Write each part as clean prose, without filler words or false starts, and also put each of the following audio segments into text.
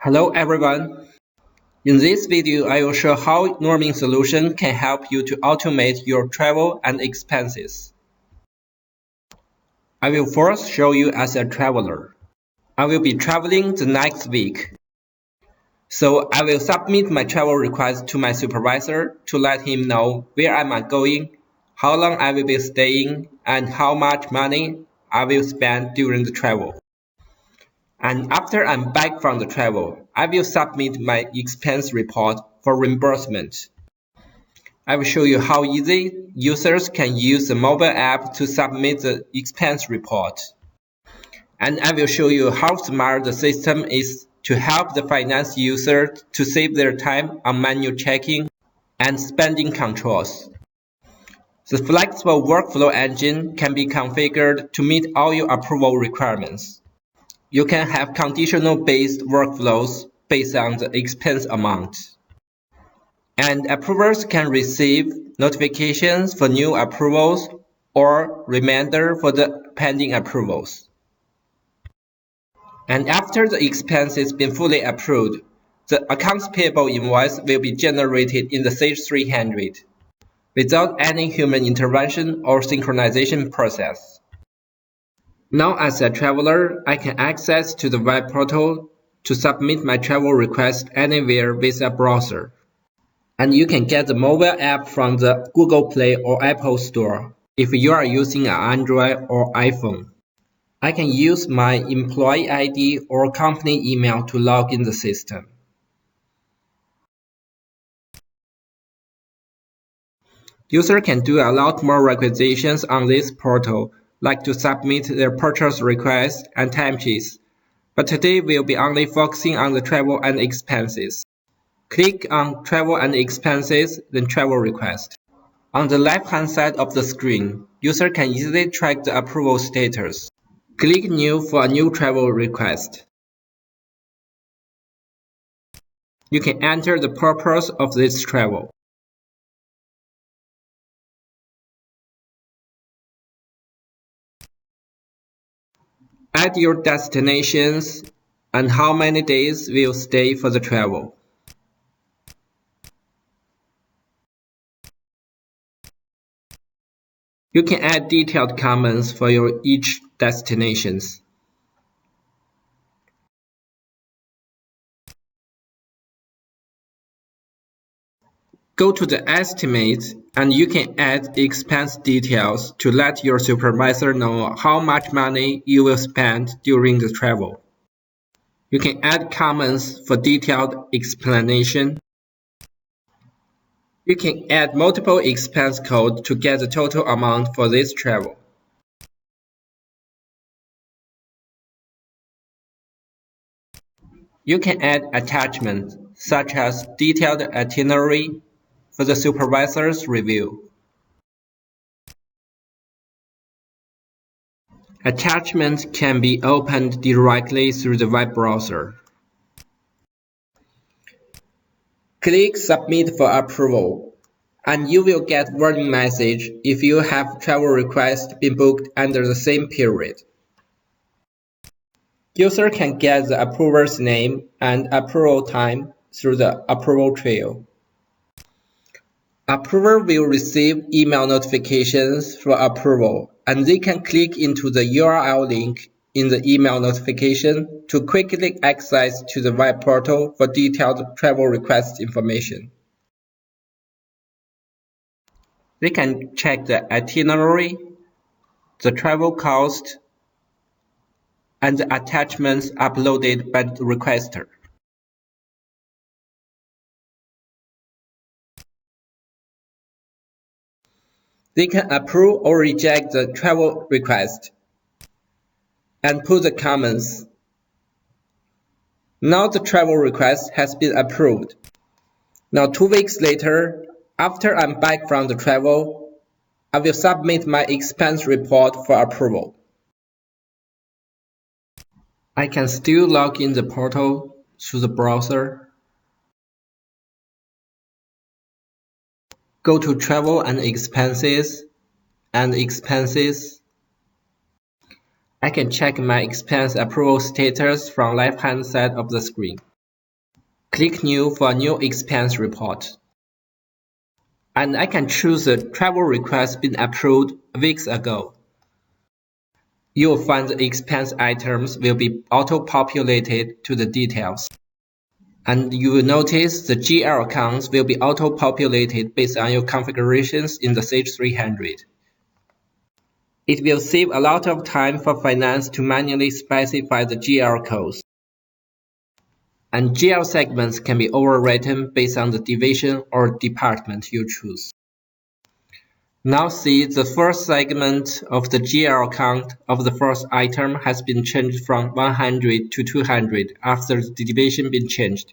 Hello everyone. In this video, I will show how Norming solution can help you to automate your travel and expenses. I will first show you as a traveler. I will be traveling the next week. So I will submit my travel request to my supervisor to let him know where I am going, how long I will be staying, and how much money I will spend during the travel. And after I'm back from the travel, I will submit my expense report for reimbursement. I will show you how easy users can use the mobile app to submit the expense report. And I will show you how smart the system is to help the finance user to save their time on manual checking and spending controls. The flexible workflow engine can be configured to meet all your approval requirements. You can have conditional-based workflows based on the expense amount. And approvers can receive notifications for new approvals or reminder for the pending approvals. And after the expense has been fully approved, the accounts payable invoice will be generated in the Sage 300 without any human intervention or synchronization process. Now as a traveler, I can access to the web portal to submit my travel request anywhere with a browser. And you can get the mobile app from the Google Play or Apple Store if you are using an Android or iPhone. I can use my employee ID or company email to log in the system. Users can do a lot more requisitions on this portal, like to submit their purchase requests and timesheets, but today we'll be only focusing on the travel and expenses. Click on Travel and Expenses, then Travel Request. On the left-hand side of the screen, user can easily track the approval status. Click New for a new travel request. You can enter the purpose of this travel. Add your destinations and how many days will stay for the travel. You can add detailed comments for your each destinations. Go to the estimate and you can add expense details to let your supervisor know how much money you will spend during the travel. You can add comments for detailed explanation. You can add multiple expense codes to get the total amount for this travel. You can add attachments such as detailed itinerary for the supervisor's review. Attachments can be opened directly through the web browser. Click Submit for approval, and you will get warning message if you have travel request been booked under the same period. User can get the approver's name and approval time through the approval trail. Approver will receive email notifications for approval, and they can click into the URL link in the email notification to quickly access to the web portal for detailed travel request information. They can check the itinerary, the travel cost, and the attachments uploaded by the requester. They can approve or reject the travel request and put the comments. Now the travel request has been approved. Now 2 weeks later, after I'm back from the travel, I will submit my expense report for approval. I can still log in the portal through the browser. Go to Travel and Expenses and Expenses. I can check my expense approval status from left-hand side of the screen. Click New for a new expense report. And I can choose a travel request been approved weeks ago. You will find the expense items will be auto-populated to the details. And you will notice the GL accounts will be auto-populated based on your configurations in the Sage 300. It will save a lot of time for finance to manually specify the GL codes. And GL segments can be overwritten based on the division or department you choose. Now see the first segment of the GL account of the first item has been changed from 100 to 200 after the division been changed.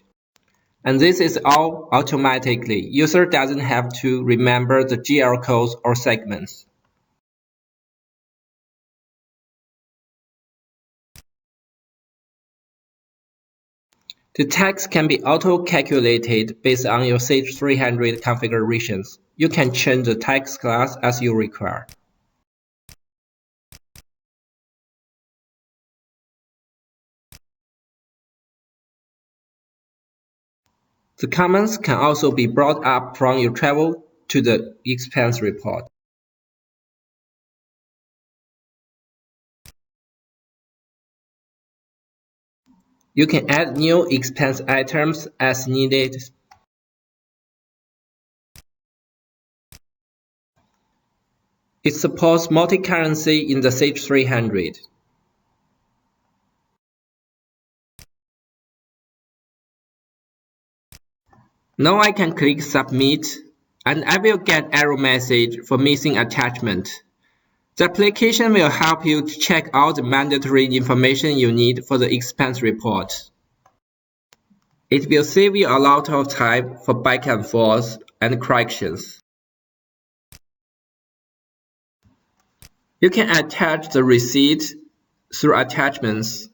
And this is all automatically. User doesn't have to remember the GL codes or segments. The tax can be auto-calculated based on your Sage 300 configurations. You can change the tax class as you require. The comments can also be brought up from your travel to the expense report. You can add new expense items as needed. It supports multi-currency in the Sage 300. Now I can click Submit, and I will get error message for missing attachment. The application will help you to check all the mandatory information you need for the expense report. It will save you a lot of time for back and forth and corrections. You can attach the receipt through attachments.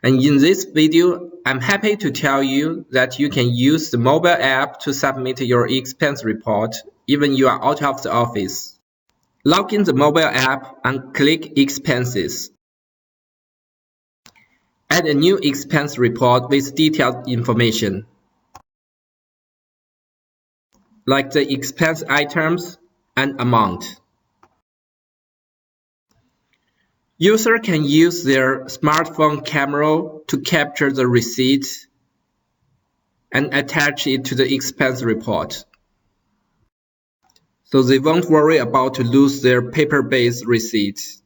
And in this video, I'm happy to tell you that you can use the mobile app to submit your expense report even you are out of the office. Log in the mobile app and click Expenses. Add a new expense report with detailed information, like the expense items and amount. User can use their smartphone camera to capture the receipt and attach it to the expense report, so they won't worry about to lose their paper-based receipts.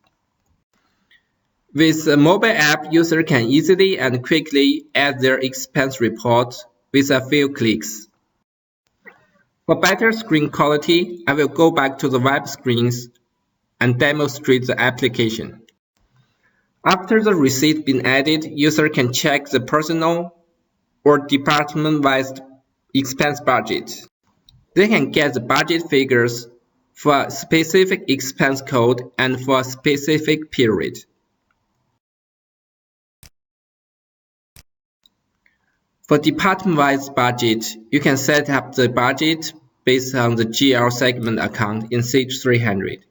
With a mobile app, user can easily and quickly add their expense report with a few clicks. For better screen quality, I will go back to the web screens and demonstrate the application. After the receipt been added, user can check the personal or department-wise expense budget. They can get the budget figures for a specific expense code and for a specific period. For department-wise budget, you can set up the budget based on the GL segment account in Sage 300.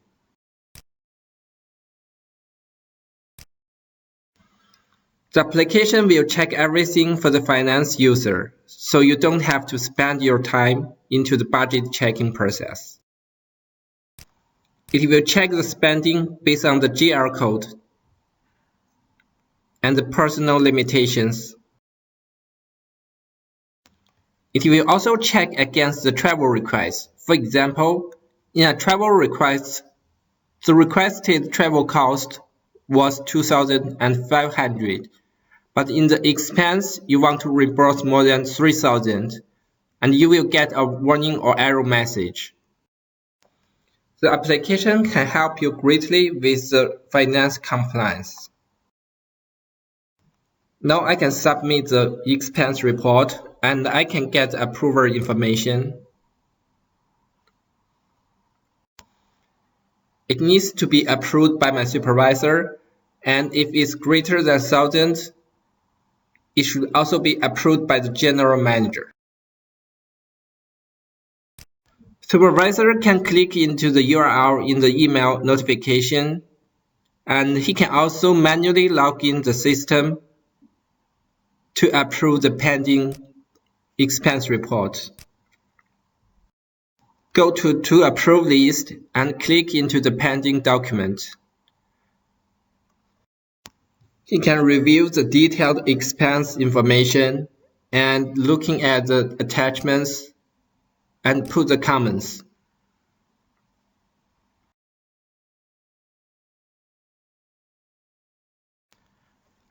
The application will check everything for the finance user, so you don't have to spend your time into the budget checking process. It will check the spending based on the GL code and the personal limitations. It will also check against the travel request. For example, in a travel request, the requested travel cost was $2,500, but in the expense, you want to reimburse more than $3,000, and you will get a warning or error message. The application can help you greatly with the finance compliance. Now I can submit the expense report and I can get approval information. It needs to be approved by my supervisor, and if it's greater than 1,000, it should also be approved by the general manager. Supervisor can click into the URL in the email notification And he can also manually log in the system to approve the pending expense report. Go to Approve list and click into the pending document. He can review the detailed expense information and looking at the attachments and put the comments.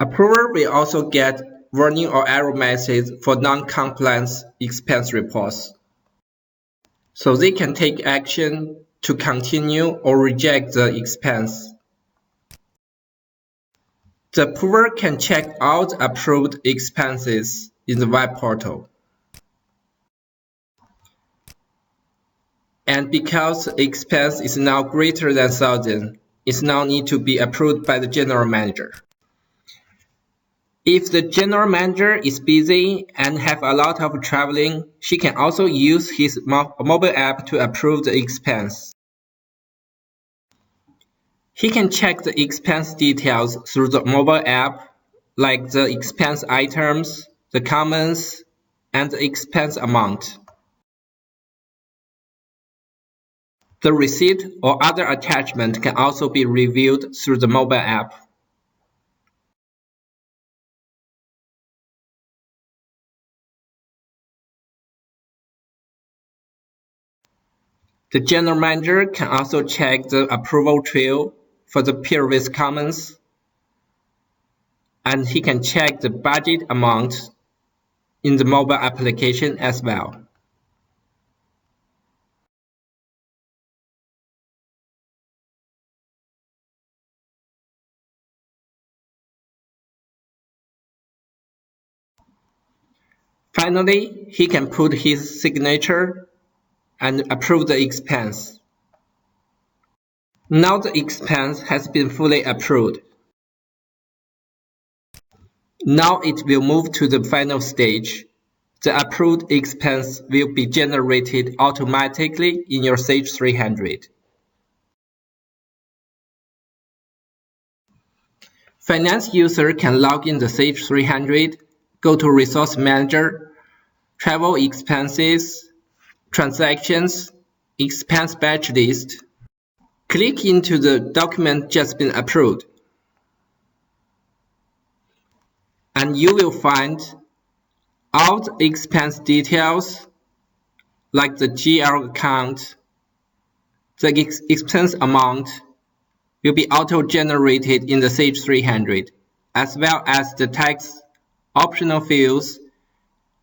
Approver will also get warning or error message for non-compliance expense reports, so they can take action to continue or reject the expense. The approver can check all the approved expenses in the web portal. And because the expense is now greater than 1,000, it now needs to be approved by the general manager. If the general manager is busy and have a lot of traveling, she can also use his mobile app to approve the expense. He can check the expense details through the mobile app, like the expense items, the comments, and the expense amount. The receipt or other attachment can also be reviewed through the mobile app. The general manager can also check the approval trail for the previous comments, and he can check the budget amount in the mobile application as well. Finally, he can put his signature and approve the expense. Now the expense has been fully approved. Now it will move to the final stage. The approved expense will be generated automatically in your Sage 300. Finance user can log in the Sage 300, go to Resource Manager, Travel Expenses, Transactions, Expense Batch List. Click into the document just been approved. And you will find all the expense details like the GL account, the expense amount will be auto-generated in the Sage 300, as well as the tax optional fields,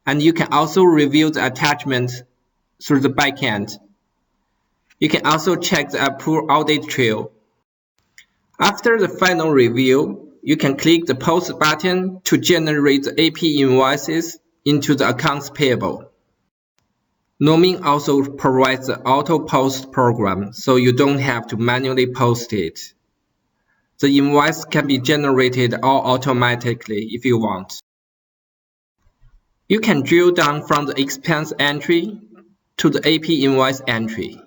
and you can also review the attachment through the backend. You can also check the approve audit trail. After the final review, you can click the Post button to generate the AP invoices into the accounts payable. Nomin also provides the auto post program, so you don't have to manually post it. The invoice can be generated all automatically if you want. You can drill down from the expense entry to the AP invoice entry.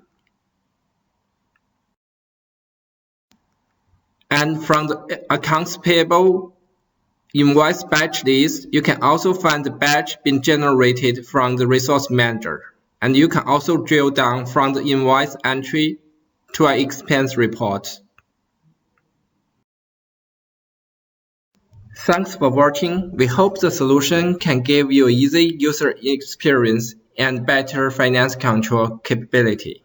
And from the accounts payable invoice batch list, you can also find the batch being generated from the resource manager. And you can also drill down from the invoice entry to an expense report. Thanks for watching. We hope the solution can give you easy user experience and better finance control capability.